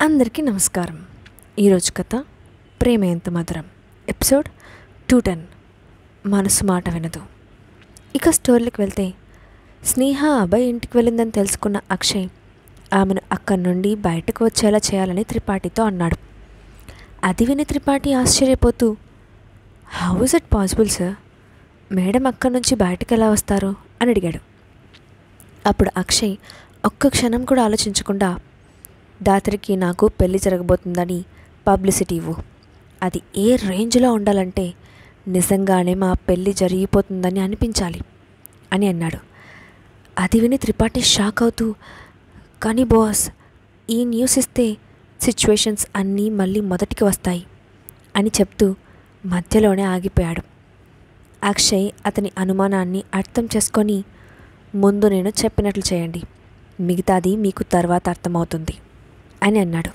అందరికీ నమస్కారం. ఈరోజు కథ ప్రేమ ఎంత మధురం, ఎపిసోడ్ 210. మనసు మాట వినదు. ఇక స్టోరీకి వెళ్తే, స్నేహ అభయ్ ఇంటికి వెళ్ళిందని తెలుసుకున్న అక్షయ్ ఆమెను అక్కడి నుండి బయటకు వచ్చేలా చేయాలని త్రిపాఠితో అన్నాడు. అది విని త్రిపాఠి ఆశ్చర్యపోతూ, how is it possible sir, madam అక్కడి నుంచి బయటకు ఎలా వస్తారు అని అడిగాడు. అప్పుడు అక్షయ్ ఒక్క క్షణం కూడా ఆలోచించకుండా, దాత్రికి నాకు పెళ్లి జరగబోతుందని పబ్లిసిటీ ఇవ్వు, అది ఏ రేంజ్లో ఉండాలంటే నిజంగానే మా పెళ్ళి జరిగిపోతుందని అనిపించాలి అని అన్నాడు. అది విని త్రిపాఠి షాక్ అవుతూ, కానీ బాస్, ఈ న్యూస్ ఇస్తే సిచ్యువేషన్స్ అన్నీ మళ్ళీ మొదటికి వస్తాయి అని చెప్తూ మధ్యలోనే ఆగిపోయాడు. అక్షయ్ అతని అనుమానాన్ని అర్థం చేసుకొని, ముందు నేను చెప్పినట్లు చేయండి, మిగతాది మీకు తర్వాత అర్థమవుతుంది అని అన్నాడు.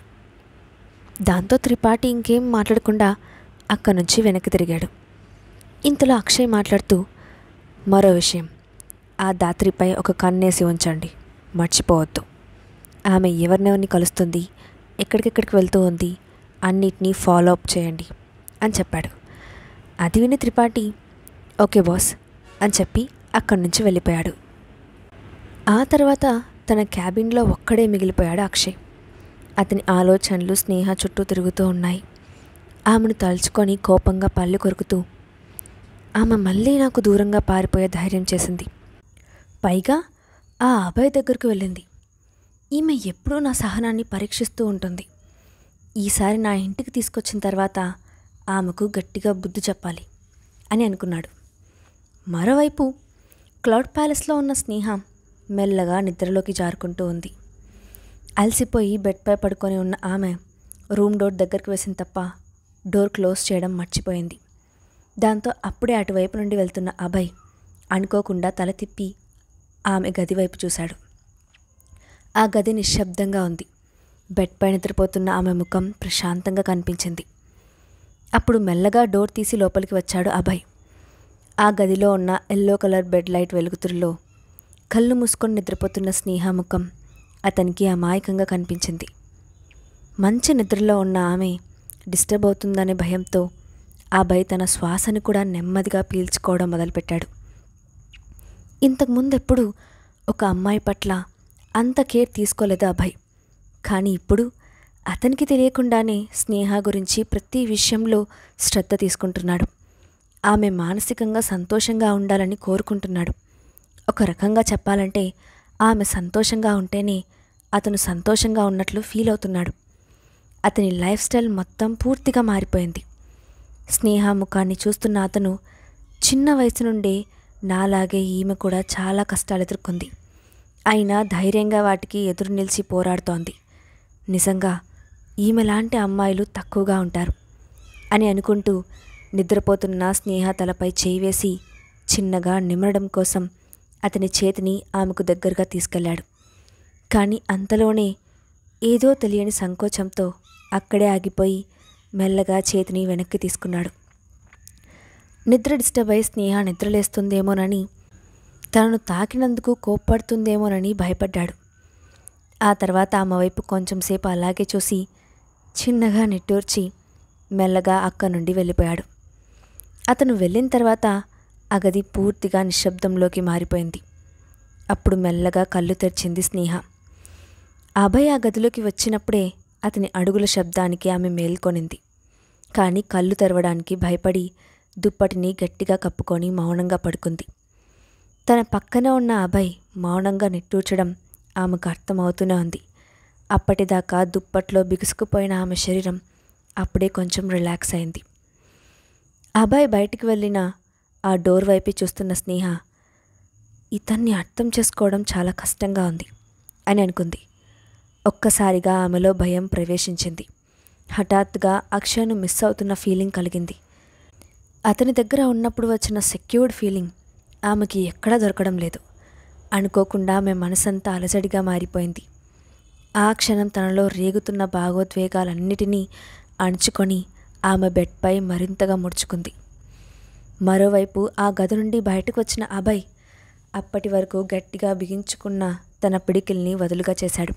దాంతో త్రిపాఠి ఇంకేం మాట్లాడకుండా అక్కడి నుంచి వెనక్కి తిరిగాడు. ఇంతలో అక్షయ్ మాట్లాడుతూ, మరో విషయం, ఆ దాత్రిపై ఒక కన్నేసి ఉంచండి, మర్చిపోవద్దు. ఆమె ఎవరినెవరిని కలుస్తుంది, ఎక్కడికెక్కడికి వెళ్తూ ఉంది, అన్నిటినీ ఫాలో అప్ చేయండి అని చెప్పాడు. అది విని త్రిపాఠి ఓకే బాస్ అని చెప్పి అక్కడి నుంచి వెళ్ళిపోయాడు. ఆ తర్వాత తన క్యాబిన్లో ఒక్కడే మిగిలిపోయాడు అక్షయ్. అతని ఆలోచనలు స్నేహ చుట్టూ తిరుగుతూ ఉన్నాయి. ఆమెను తలుచుకొని కోపంగా పళ్ళు కొరుకుతూ, ఆమె మళ్ళీ నాకు దూరంగా పారిపోయే ధైర్యం చేసింది, పైగా ఆ అభయ్ దగ్గరకు వెళ్ళింది. ఈమె ఎప్పుడూ నా సహనాన్ని పరీక్షిస్తూ ఉంటుంది. ఈసారి నా ఇంటికి తీసుకొచ్చిన తర్వాత ఆమెకు గట్టిగా బుద్ధి చెప్పాలి అని అనుకున్నాడు. మరోవైపు క్లౌడ్ ప్యాలెస్లో ఉన్న స్నేహ మెల్లగా నిద్రలోకి జారుకుంటూ ఉంది. అలసిపోయి బెడ్పై పడుకొని ఉన్న ఆమె రూమ్ డోర్ దగ్గరికి వేసిన తప్ప డోర్ క్లోజ్ చేయడం మర్చిపోయింది. దాంతో అప్పుడే అటువైపు నుండి వెళ్తున్న అభయ్ అనుకోకుండా తల తిప్పి ఆమె గది వైపు చూశాడు. ఆ గది నిశ్శబ్దంగా ఉంది. బెడ్పై నిద్రపోతున్న ఆమె ముఖం ప్రశాంతంగా కనిపించింది. అప్పుడు మెల్లగా డోర్ తీసి లోపలికి వచ్చాడు అభయ్. ఆ గదిలో ఉన్న ఎల్లో కలర్ బెడ్ లైట్ వెలుగుతురులో కళ్ళు మూసుకొని నిద్రపోతున్న స్నేహ ముఖం అతనికి అమాయకంగా కనిపించింది. మంచి నిద్రలో ఉన్న ఆమె డిస్టర్బ్ అవుతుందనే భయంతో అభయ్ తన శ్వాసను కూడా నెమ్మదిగా పీల్చుకోవడం మొదలుపెట్టాడు. ఇంతకుముందెప్పుడు ఒక అమ్మాయి పట్ల అంత కేర్ తీసుకోలేదు అభయ్. కానీ ఇప్పుడు అతనికి తెలియకుండానే స్నేహ గురించి ప్రతి విషయంలో శ్రద్ధ తీసుకుంటున్నాడు. ఆమె మానసికంగా సంతోషంగా ఉండాలని కోరుకుంటున్నాడు. ఒక రకంగా చెప్పాలంటే ఆమె సంతోషంగా ఉంటేనే అతను సంతోషంగా ఉన్నట్లు ఫీల్ అవుతున్నాడు. అతని లైఫ్ స్టైల్ మొత్తం పూర్తిగా మారిపోయింది. స్నేహ ముఖాన్ని చూస్తున్న అతను, చిన్న వయసు నుండే నాలాగే ఈమె కూడా చాలా కష్టాలు ఎదుర్కొంది, అయినా ధైర్యంగా వాటికి ఎదురు నిలిచి పోరాడుతోంది. నిజంగా ఈమెలాంటి అమ్మాయిలు తక్కువగా ఉంటారు అని అనుకుంటూ నిద్రపోతున్న స్నేహ తలపై చేయి వేసి చిన్నగా నిమరడం కోసం అతని చేతిని ఆమెకు దగ్గరగా తీసుకెళ్లాడు. కానీ అంతలోనే ఏదో తెలియని సంకోచంతో అక్కడే ఆగిపోయి మెల్లగా చేతిని వెనక్కి తీసుకున్నాడు. నిద్ర డిస్టర్బ్ అయి స్నేహ నిద్రలేస్తుందేమోనని, తనను తాకినందుకు కోప్పడుతుందేమోనని భయపడ్డాడు. ఆ తర్వాత ఆమె వైపు కొంచెంసేపు అలాగే చూసి చిన్నగా నిట్టూర్చి మెల్లగా అక్కడి నుండి వెళ్ళిపోయాడు. అతను వెళ్ళిన తర్వాత ఆ గది పూర్తిగా నిశ్శబ్దంలోకి మారిపోయింది. అప్పుడు మెల్లగా కళ్ళు తెరిచింది స్నేహ. అభయ్ ఆ గదిలోకి వచ్చినప్పుడే అతని అడుగుల శబ్దానికి ఆమె మేల్కొనింది. కానీ కళ్ళు తెరవడానికి భయపడి దుప్పటిని గట్టిగా కప్పుకొని మౌనంగా పడుకుంది. తన పక్కన ఉన్న అభయ్ మౌనంగా నిట్టూర్చడం ఆమెకు అర్థమవుతూనే ఉంది. అప్పటిదాకా దుప్పట్లో బిగుసుకుపోయిన ఆమె శరీరం అప్పుడే కొంచెం రిలాక్స్ అయింది. అభయ్ బయటికి వెళ్ళిన ఆ డోర్ వైపు చూస్తున్న స్నేహ, ఇతన్ని అర్థం చేసుకోవడం చాలా కష్టంగా ఉంది అని అనుకుంది. ఒక్కసారిగా ఆమెలో భయం ప్రవేశించింది. హఠాత్తుగా అక్షయ్ను మిస్ అవుతున్న ఫీలింగ్ కలిగింది. అతని దగ్గర ఉన్నప్పుడు వచ్చిన సెక్యూర్డ్ ఫీలింగ్ ఆమెకి ఎక్కడా దొరకడం లేదు. అనుకోకుండా ఆమె మనసంతా అలజడిగా మారిపోయింది. ఆ క్షణం తనలో రేగుతున్న భావోద్వేగాలన్నిటినీ అణుచుకొని ఆమె బెడ్పై మరింతగా ముడుచుకుంది. మరోవైపు ఆ గది నుండి బయటకు వచ్చిన అభయ్ అప్పటి వరకు గట్టిగా బిగించుకున్న తన పిడికిల్ని వదులుగా చేశాడు.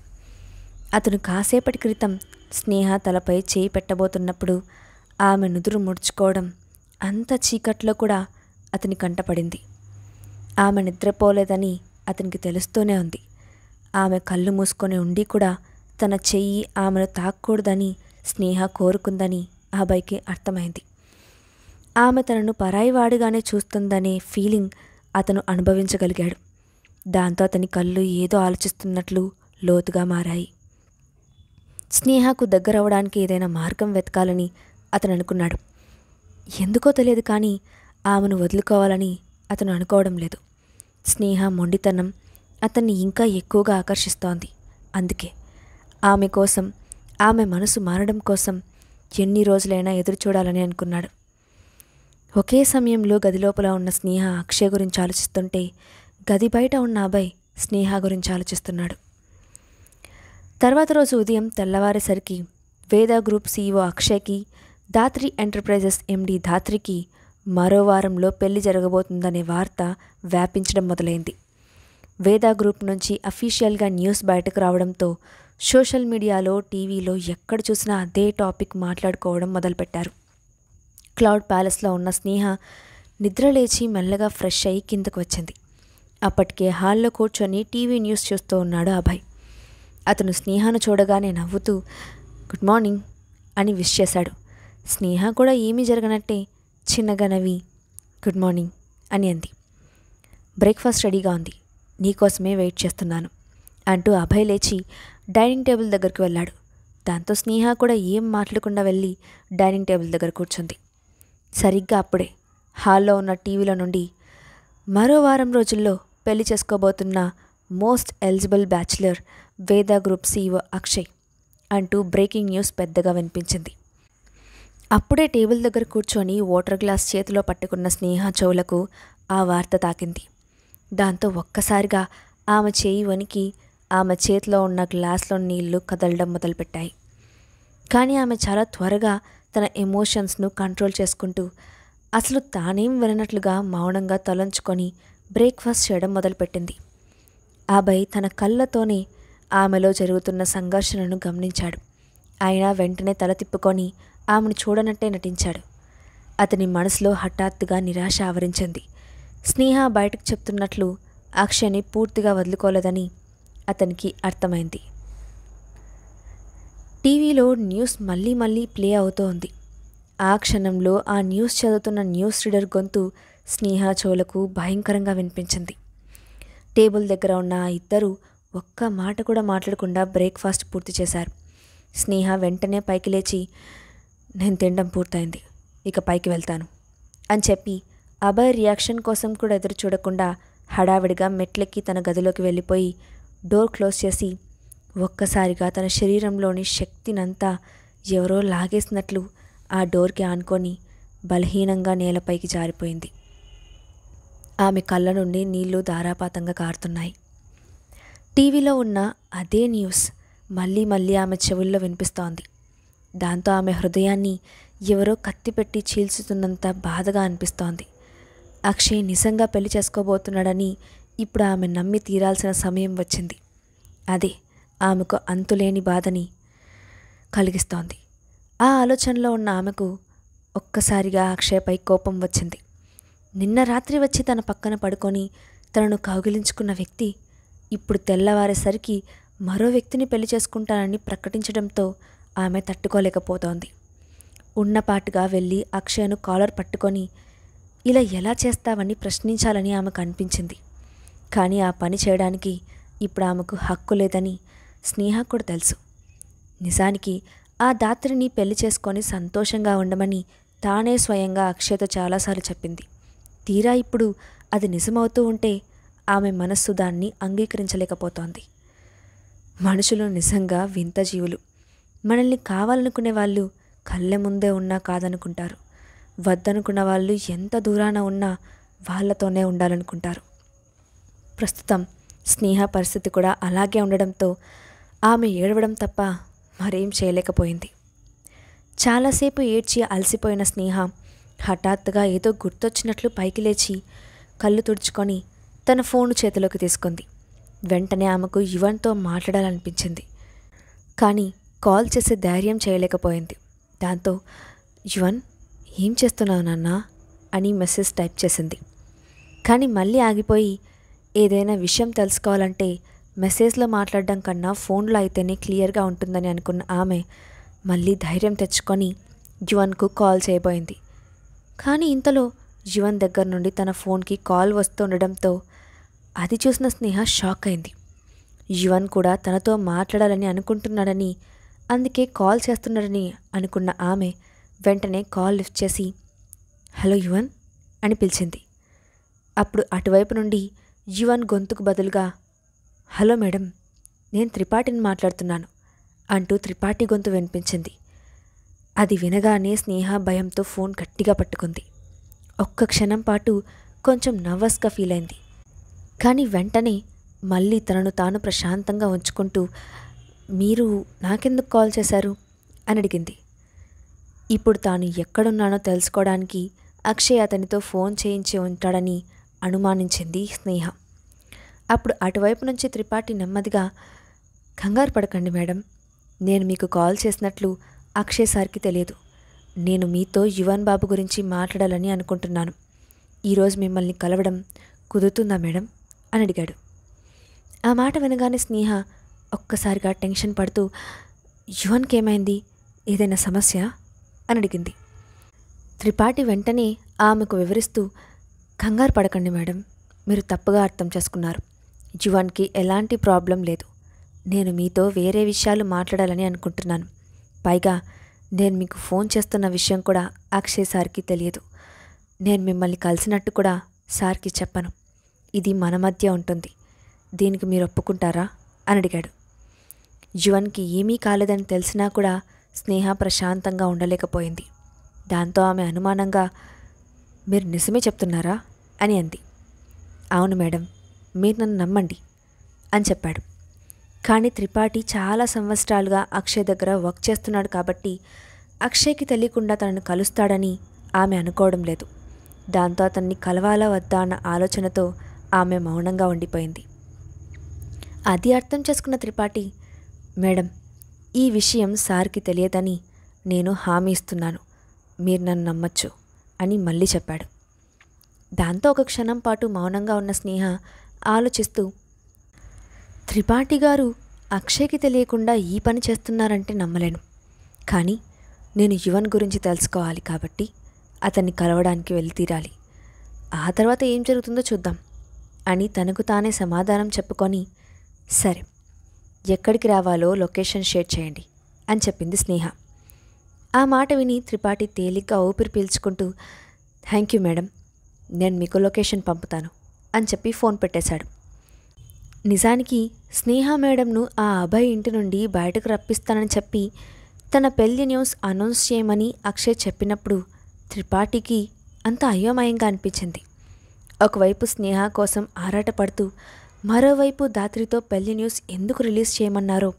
అతను కాసేపటి క్రితం స్నేహ తలపై చేయి పెట్టబోతున్నప్పుడు ఆమె నుదురు ముడుచుకోవడం అంత చీకట్లో కూడా అతని కంటపడింది. ఆమె నిద్రపోలేదని అతనికి తెలుస్తూనే ఉంది. ఆమె కళ్ళు మూసుకొని ఉండి కూడా తన చెయ్యి ఆమెను తాక్కూడదని స్నేహ కోరుకుందని అభయ్కి అర్థమైంది. ఆమె తనను పరాయివాడిగానే చూస్తుందనే ఫీలింగ్ అతను అనుభవించగలిగాడు. దాంతో అతని కళ్ళు ఏదో ఆలోచిస్తున్నట్లు లోతుగా మారాయి. స్నేహకు దగ్గరవడానికి ఏదైనా మార్గం వెతకాలని అతను అనుకున్నాడు. ఎందుకో తెలియదు కానీ ఆమెను వదులుకోవాలని అతను అనుకోవడం లేదు. స్నేహ మొండితనం అతన్ని ఇంకా ఎక్కువగా ఆకర్షిస్తోంది. అందుకే ఆమె కోసం, ఆమె మనసు మారడం కోసం ఎన్ని రోజులైనా ఎదురు చూడాలని అనుకున్నాడు. ఒకే సమయంలో గది లోపల ఉన్న స్నేహ అక్షయ్ గురించి ఆలోచిస్తుంటే, గది బయట ఉన్న అభయ్ స్నేహ గురించి ఆలోచిస్తున్నాడు. తర్వాత రోజు ఉదయం తెల్లవారేసరికి వేద గ్రూప్ CEO అక్షయ్కి, ధాత్రి ఎంటర్ప్రైజెస్ MD ధాత్రికి మరో వారంలో పెళ్లి జరగబోతుందనే వార్త వ్యాపించడం మొదలైంది. వేద గ్రూప్ నుంచి అఫీషియల్గా న్యూస్ బయటకు రావడంతో సోషల్ మీడియాలో, టీవీలో ఎక్కడ చూసినా అదే టాపిక్ మాట్లాడుకోవడం మొదలుపెట్టారు. క్లౌడ్ ప్యాలెస్లో ఉన్న స్నేహ నిద్రలేచి మెల్లగా ఫ్రెష్ అయ్యి కిందకు వచ్చింది. అప్పటికే హాల్లో కూర్చొని టీవీ న్యూస్ చూస్తూ ఉన్నాడు అభయ్. అతను స్నేహను చూడగానే నవ్వుతూ గుడ్ మార్నింగ్ అని విష్ చేశాడు. స్నేహ కూడా ఏమీ జరగనట్టే చిన్నగా నవ్వి గుడ్ మార్నింగ్ అని అంది. బ్రేక్ఫాస్ట్ రెడీగా ఉంది, నీకోసమే వెయిట్ చేస్తున్నాను అంటూ అభయ్ లేచి డైనింగ్ టేబుల్ దగ్గరకు వెళ్ళాడు. దాంతో స్నేహ కూడా ఏం మాట్లాడకుండా వెళ్ళి డైనింగ్ టేబుల్ దగ్గర కూర్చుంది. సరిగ్గా అప్పుడే హాల్లో ఉన్న టీవీలో నుండి మరో వారం రోజుల్లో పెళ్లి చేసుకోబోతున్న మోస్ట్ ఎలిజిబుల్ బ్యాచిలర్ వేద గ్రూప్ CEO అక్షయ్ అంటూ బ్రేకింగ్ న్యూస్ పెద్దగా వినిపించింది. అప్పుడే టేబుల్ దగ్గర కూర్చొని వాటర్ గ్లాస్ చేతిలో పట్టుకున్న స్నేహ చెవులకు ఆ వార్త తాకింది. దాంతో ఒక్కసారిగా ఆమె చేయి వణికి ఆమె చేతిలో ఉన్న గ్లాస్లో నీళ్లు కదలడం మొదలుపెట్టాయి. కానీ ఆమె చాలా త్వరగా తన ఎమోషన్స్ను కంట్రోల్ చేసుకుంటూ అసలు తానేం విననట్లుగా మౌనంగా తలంచుకొని బ్రేక్ఫాస్ట్ చేయడం మొదలుపెట్టింది. అభయ్ తన కళ్ళతోనే ఆమెలో జరుగుతున్న సంఘర్షణను గమనించాడు. అయినా వెంటనే తల తిప్పుకొని ఆమెను చూడనట్టే నటించాడు. అతని మనసులో హఠాత్తుగా నిరాశ ఆవరించింది. స్నేహ బయటకు చెప్తున్నట్లు అక్షయ్ని పూర్తిగా వదులుకోలేదని అతనికి అర్థమైంది. టీవీలో న్యూస్ మళ్ళీ మళ్ళీ ప్లే అవుతోంది. ఆ క్షణంలో ఆ న్యూస్ చదువుతున్న న్యూస్ రీడర్ గొంతు స్నేహ చెవులకు భయంకరంగా వినిపించింది. టేబుల్ దగ్గర ఉన్న ఆ ఇద్దరూ ఒక్క మాట కూడా మాట్లాడకుండా బ్రేక్ఫాస్ట్ పూర్తి చేశారు. స్నేహ వెంటనే పైకి లేచి నేను తినడం పూర్తయింది, ఇక పైకి వెళ్తాను అని చెప్పి అభయ్ రియాక్షన్ కోసం కూడా ఎదురు చూడకుండా హడావిడిగా మెట్లెక్కి తన గదిలోకి వెళ్ళిపోయి డోర్ క్లోజ్ చేసి ఒక్కసారిగా తన శరీరంలోని శక్తినంతా ఎవరో లాగేసినట్లు ఆ డోర్కి ఆనుకొని బలహీనంగా నేలపైకి జారిపోయింది. ఆమె కళ్ళ నుండి నీళ్లు ధారాపాతంగా కారుతున్నాయి. టీవీలో ఉన్న అదే న్యూస్ మళ్ళీ మళ్ళీ ఆమె చెవుల్లో వినిపిస్తోంది. దాంతో ఆమె హృదయాన్ని ఎవరో కత్తిపెట్టి చీల్చుతున్నంత బాధగా అనిపిస్తోంది. అక్షయ్ నిజంగా పెళ్లి చేసుకోబోతున్నాడని ఇప్పుడు ఆమె నమ్మి తీరాల్సిన సమయం వచ్చింది. అదే ఆమెకు అంతులేని బాధని కలిగిస్తోంది. ఆ ఆలోచనలో ఉన్న ఆమెకు ఒక్కసారిగా అక్షయ్పై కోపం వచ్చింది. నిన్న రాత్రి వచ్చి తన పక్కన పడుకొని తనను కౌగిలించుకున్న వ్యక్తి ఇప్పుడు తెల్లవారేసరికి మరో వ్యక్తిని పెళ్లి చేసుకుంటానని ప్రకటించడంతో ఆమె తట్టుకోలేకపోతోంది. ఉన్నపాటుగా వెళ్ళి అక్షయ్ను కాలర్ పట్టుకొని ఇలా ఎలా చేస్తావని ప్రశ్నించాలని ఆమెకు అనిపించింది. కానీ ఆ పని చేయడానికి ఇప్పుడు ఆమెకు హక్కు లేదని స్నేహ కూడా తెలుసు. నిజానికి ఆ ధాత్రిని పెళ్లి చేసుకొని సంతోషంగా ఉండమని తానే స్వయంగా అక్షయ్తో చాలాసార్లు చెప్పింది. తీరా ఇప్పుడు అది నిజమవుతూ ఉంటే ఆమె మనస్సు దాన్ని అంగీకరించలేకపోతోంది. మనుషులు నిజంగా వింత జీవులు. మనల్ని కావాలనుకునే వాళ్ళు కళ్ళ ముందే ఉన్నా కాదనుకుంటారు. వద్దనుకున్న వాళ్ళు ఎంత దూరాన ఉన్నా వాళ్ళతోనే ఉండాలనుకుంటారు. ప్రస్తుతం స్నేహ పరిస్థితి కూడా అలాగే ఉండడంతో ఆమె ఏడవడం తప్ప మరేం చేయలేకపోయింది. చాలాసేపు ఏడ్చి అలసిపోయిన స్నేహ హఠాత్తుగా ఏదో గుర్తొచ్చినట్లు పైకి లేచి కళ్ళు తుడుచుకొని తన ఫోను చేతిలోకి తీసుకుంది. వెంటనే ఆమెకు యువన్తో మాట్లాడాలనిపించింది. కానీ కాల్ చేసే ధైర్యం చేయలేకపోయింది. దాంతో యువన్, ఏం చేస్తున్నావు నాన్న అని మెసేజ్ టైప్ చేసింది. కానీ మళ్ళీ ఆగిపోయి, ఏదైనా విషయం తెలుసుకోవాలంటే మెసేజ్లో మాట్లాడడం కన్నా ఫోన్లో అయితేనే క్లియర్గా ఉంటుందని అనుకున్న ఆమె మళ్ళీ ధైర్యం తెచ్చుకొని యువన్కు కాల్ చేయబోయింది. కానీ ఇంతలో యువన్ దగ్గర నుండి తన ఫోన్కి కాల్ వస్తుండడంతో అది చూసిన స్నేహ షాక్ అయింది. యువన్ కూడా తనతో మాట్లాడాలని అనుకుంటున్నాడని, అందుకే కాల్ చేస్తున్నాడని అనుకున్న ఆమె వెంటనే కాల్ లిఫ్ట్ చేసి, హలో యువన్ అని పిలిచింది. అప్పుడు అటువైపు నుండి యువన్ గొంతుకు బదులుగా, హలో మేడం, నేను త్రిపాఠిని మాట్లాడుతున్నాను అంటూ త్రిపాఠి గొంతు వినిపించింది. అది వినగానే స్నేహ భయంతో ఫోన్ గట్టిగా పట్టుకుంది. ఒక్క క్షణం పాటు కొంచెం నర్వస్గా ఫీల్ అయింది. కానీ వెంటనే మళ్ళీ తనను తాను ప్రశాంతంగా ఉంచుకుంటూ, మీరు నాకెందుకు కాల్ చేశారు అని అడిగింది. ఇప్పుడు తాను ఎక్కడున్నానో తెలుసుకోవడానికి అక్షయ్ అతనితో ఫోన్ చేయించి ఉంటాడని అనుమానించింది స్నేహ. అప్పుడు అటువైపు నుంచి త్రిపాఠి నెమ్మదిగా, కంగారు పడకండి మేడం, నేను మీకు కాల్ చేసినట్లు అక్షయ్ సార్కి తెలియదు. నేను మీతో యువన్ బాబు గురించి మాట్లాడాలని అనుకుంటున్నాను. ఈరోజు మిమ్మల్ని కలవడం కుదురుతుందా మేడం అని అడిగాడు. ఆ మాట వినగానే స్నేహ ఒక్కసారిగా టెన్షన్ పడుతూ, యువన్కి ఏమైంది, ఏదైనా సమస్య అని అడిగింది. త్రిపాఠి వెంటనే ఆమెకు వివరిస్తూ, కంగారు పడకండి మేడం, మీరు తప్పుగా అర్థం చేసుకున్నారు. యువన్కి ఎలాంటి ప్రాబ్లం లేదు. నేను మీతో వేరే విషయాలు మాట్లాడాలని అనుకుంటున్నాను. పైగా నేను మీకు ఫోన్ చేస్తున్న విషయం కూడా అక్షయ్ సార్కి తెలియదు. నేను మిమ్మల్ని కలిసినట్టు కూడా సార్కి చెప్పను. ఇది మన మధ్య ఉంటుంది. దీనికి మీరు ఒప్పుకుంటారా అని అడిగాడు. యువన్కి ఏమీ కాలేదని తెలిసినా కూడా స్నేహ ప్రశాంతంగా ఉండలేకపోయింది. దాంతో ఆమె అనుమానంగా, మీరు నిజమే చెప్తున్నారా అని అంది. అవును మేడం, మీరు నన్ను నమ్మండి అని చెప్పాడు. కానీ త్రిపాఠి చాలా సంవత్సరాలుగా అక్షయ్ దగ్గర వర్క్ చేస్తున్నాడు కాబట్టి అక్షయ్కి తెలియకుండా తనను కలుస్తాడని ఆమె అనుకోవడం లేదు. దాంతో అతన్ని కలవాలా వద్దా అన్న ఆలోచనతో ఆమె మౌనంగా ఉండిపోయింది. అది అర్థం చేసుకున్న త్రిపాఠి, మేడం, ఈ విషయం సార్కి తెలియదని నేను హామీ ఇస్తున్నాను. మీరు నన్ను నమ్మచ్చు అని మళ్ళీ చెప్పాడు. దాంతో ఒక క్షణం పాటు మౌనంగా ఉన్న స్నేహ ఆలోచిస్తూ, త్రిపాఠి గారు అక్షయ్కి తెలియకుండా ఈ పని చేస్తున్నారంటే నమ్మలేను. కానీ నేను యువన్ గురించి తెలుసుకోవాలి కాబట్టి అతన్ని కలవడానికి వెళ్ళి తీరాలి. ఆ తర్వాత ఏం జరుగుతుందో చూద్దాం అని తనకు తానే సమాధానం చెప్పుకొని, సరే, ఎక్కడికి రావాలో లొకేషన్ షేర్ చేయండి అని చెప్పింది స్నేహ. ఆ మాట విని త్రిపాఠి తేలిగ్గా ఊపిరి పీల్చుకుంటూ, థ్యాంక్ యూ మేడం, నేను మీకు లొకేషన్ పంపుతాను అని చెప్పి ఫోన్ పెట్టేశాడు. నిజానికి స్నేహ మేడంను ఆ అభయ్ ఇంటి నుండి బయటకు రప్పిస్తానని చెప్పి తన పెళ్లి న్యూస్ అనౌన్స్ చేయమని అక్షయ్ చెప్పినప్పుడు త్రిపాఠికి అంత అయోమయంగా అనిపించింది. ఒకవైపు స్నేహ కోసం ఆరాటపడుతూ, మరోవైపు దాత్రితో పెళ్లి న్యూస్ ఎందుకు రిలీజ్ చేయమన్నారో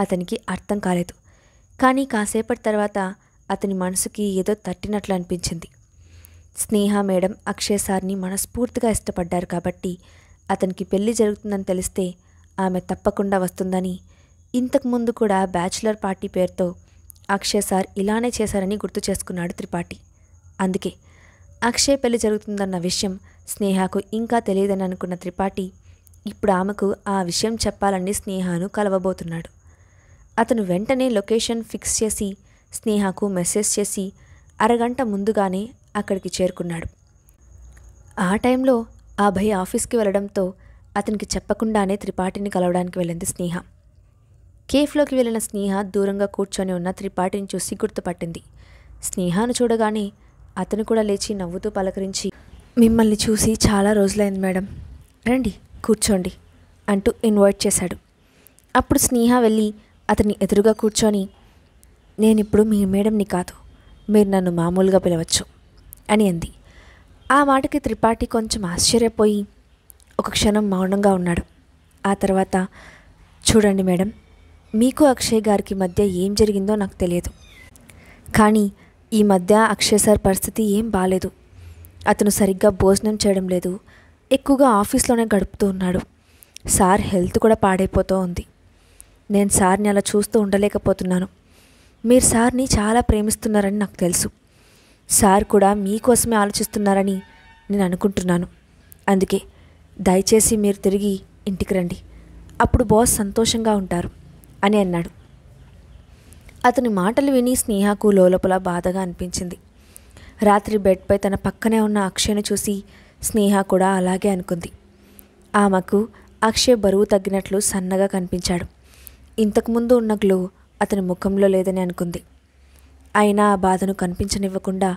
అతనికి అర్థం కాలేదు. కానీ కాసేపటి తర్వాత అతని మనసుకి ఏదో తట్టినట్లు అనిపించింది. స్నేహ మేడం అక్షయ్ సార్ని మనస్ఫూర్తిగా ఇష్టపడ్డారు కాబట్టి అతనికి పెళ్లి జరుగుతుందని తెలిస్తే ఆమె తప్పకుండా వస్తుందని, ఇంతకుముందు కూడా బ్యాచులర్ పార్టీ పేరుతో అక్షయ్ సార్ ఇలానే చేశారని గుర్తు చేసుకున్నాడు త్రిపాఠి. అందుకే అక్షయ్ పెళ్లి జరుగుతుందన్న విషయం స్నేహకు ఇంకా తెలియదని అనుకున్న త్రిపాఠి ఇప్పుడు ఆమెకు ఆ విషయం చెప్పాలని స్నేహను కలవబోతున్నాడు. అతను వెంటనే లొకేషన్ ఫిక్స్ చేసి స్నేహకు మెసేజ్ చేసి అరగంట ముందుగానే అక్కడికి చేరుకున్నాడు. ఆ టైంలో అభయ్ ఆఫీస్కి వెళ్ళడంతో అతనికి చెప్పకుండానే త్రిపాఠిని కలవడానికి వెళ్ళింది స్నేహ. కేఫ్లోకి వెళ్ళిన స్నేహ దూరంగా కూర్చొని ఉన్న త్రిపాఠిని చూసి గుర్తుపట్టింది. స్నేహను చూడగానే అతను కూడా లేచి నవ్వుతూ పలకరించి, మిమ్మల్ని చూసి చాలా రోజులైంది మేడం, రండి కూర్చోండి అంటూ ఇన్వైట్ చేశాడు. అప్పుడు స్నేహ వెళ్ళి అతని ఎదురుగా కూర్చొని, నేనిప్పుడు మీ మేడంని కాదు, మీరు నన్ను మామూలుగా పిలవచ్చు అని అంది. ఆ మాటకి త్రిపాఠి కొంచెం ఆశ్చర్యపోయి ఒక క్షణం మౌనంగా ఉన్నాడు. ఆ తర్వాత, చూడండి మేడం, మీకు అక్షయ్ గారికి మధ్య ఏం జరిగిందో నాకు తెలియదు. కానీ ఈ మధ్య అక్షయ్ సార్ పరిస్థితి ఏం బాలేదు. అతను సరిగ్గా భోజనం చేయడం లేదు, ఎక్కువగా ఆఫీస్లోనే గడుపుతూ ఉన్నాడు. సార్ హెల్త్ కూడా పాడైపోతూ ఉంది. నేను సార్ని అలా చూస్తూ ఉండలేకపోతున్నాను. మీరు సార్ని చాలా ప్రేమిస్తున్నారని నాకు తెలుసు. సార్ కూడా మీకోసమే ఆలోచిస్తున్నారని నేను అనుకుంటున్నాను. అందుకే దయచేసి మీరు తిరిగి ఇంటికి రండి. అప్పుడు బాస్ సంతోషంగా ఉంటారు అని అన్నాడు. అతని మాటలు విని స్నేహకు లోపల బాధగా అనిపించింది. రాత్రి బెడ్పై తన పక్కనే ఉన్న అక్షయ్ను చూసి స్నేహ కూడా అలాగే అనుకుంది. ఆమెకు అక్షయ్ బరువు తగ్గినట్లు సన్నగా కనిపించాడు. ఇంతకుముందు ఉన్న గ్లో అతని ముఖంలో లేదని అనుకుంది. అయినా ఆ బాధను కనిపించనివ్వకుండా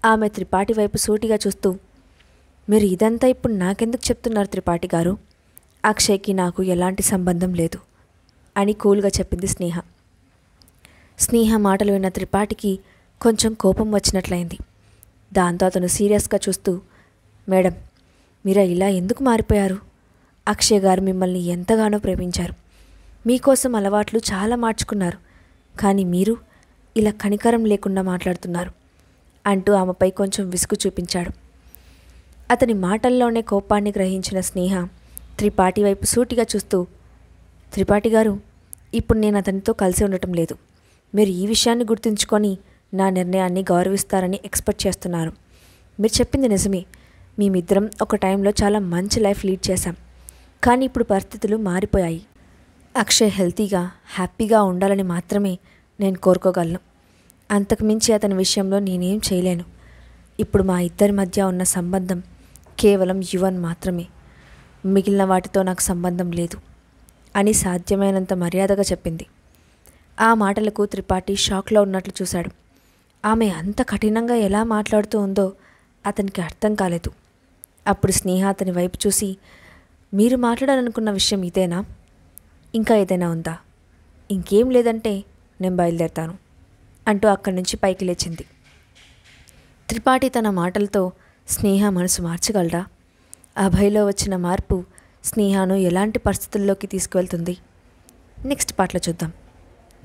ఆమె త్రిపాఠి వైపు సూటిగా చూస్తూ, మీరు ఇదంతా ఇప్పుడు నాకెందుకు చెప్తున్నారు త్రిపాఠి గారు? అక్షయ్కి నాకు ఎలాంటి సంబంధం లేదు అని కూల్గా చెప్పింది స్నేహ. స్నేహ మాటలు విన్న త్రిపాఠికి కొంచెం కోపం వచ్చినట్లయింది. దాంతో అతను సీరియస్గా చూస్తూ, మేడం, మీరు ఇలా ఎందుకు మారిపోయారు? అక్షయ్ గారు మిమ్మల్ని ఎంతగానో ప్రేమించారు. మీకోసం అలవాట్లు చాలా మార్చుకున్నారు. కానీ మీరు ఇలా కనికరం లేకుండా మాట్లాడుతున్నారు అంటూ ఆమెపై కొంచెం విసుగు చూపించాడు. అతని మాటల్లోనే కోపాన్ని గ్రహించిన స్నేహ త్రిపాఠి వైపు సూటిగా చూస్తూ, త్రిపాఠి గారు, ఇప్పుడు నేను అతనితో కలిసి ఉండటం లేదు. మీరు ఈ విషయాన్ని గుర్తుంచుకొని నా నిర్ణయాన్ని గౌరవిస్తారని ఎక్స్పెక్ట్ చేస్తున్నాను. మీరు చెప్పింది నిజమే. మేమిద్దరం ఒక టైంలో చాలా మంచి లైఫ్ లీడ్ చేశాం. కానీ ఇప్పుడు పరిస్థితులు మారిపోయాయి. అక్షయ్ హెల్తీగా హ్యాపీగా ఉండాలని మాత్రమే నేను కోరుకోగలను. అంతకుమించి అతని విషయంలో నేనేం చేయలేను. ఇప్పుడు మా ఇద్దరి మధ్య ఉన్న సంబంధం కేవలం యువన్ మాత్రమే. మిగిలిన వాటితో నాకు సంబంధం లేదు అని సాధ్యమైనంత మర్యాదగా చెప్పింది. ఆ మాటలకు త్రిపాఠి షాక్లో ఉన్నట్లు చూశాడు. ఆమె అంత కఠినంగా ఎలా మాట్లాడుతూ ఉందో అతనికి అర్థం కాలేదు. అప్పుడు స్నేహ అతని వైపు చూసి, మీరు మాట్లాడాలనుకున్న విషయం ఇదేనా? ఇంకా ఏదైనా ఉందా? ఇంకేం లేదంటే నేను బయలుదేరతాను అంటూ అక్కడి నుంచి పైకి లేచింది. త్రిపాఠి తన మాటలతో స్నేహ మనసు మార్చగలరా? అభయ్లో వచ్చిన మార్పు స్నేహను ఎలాంటి పరిస్థితుల్లోకి తీసుకువెళ్తుంది? నెక్స్ట్ పార్ట్లో చూద్దాం.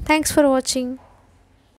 Thanks for watching.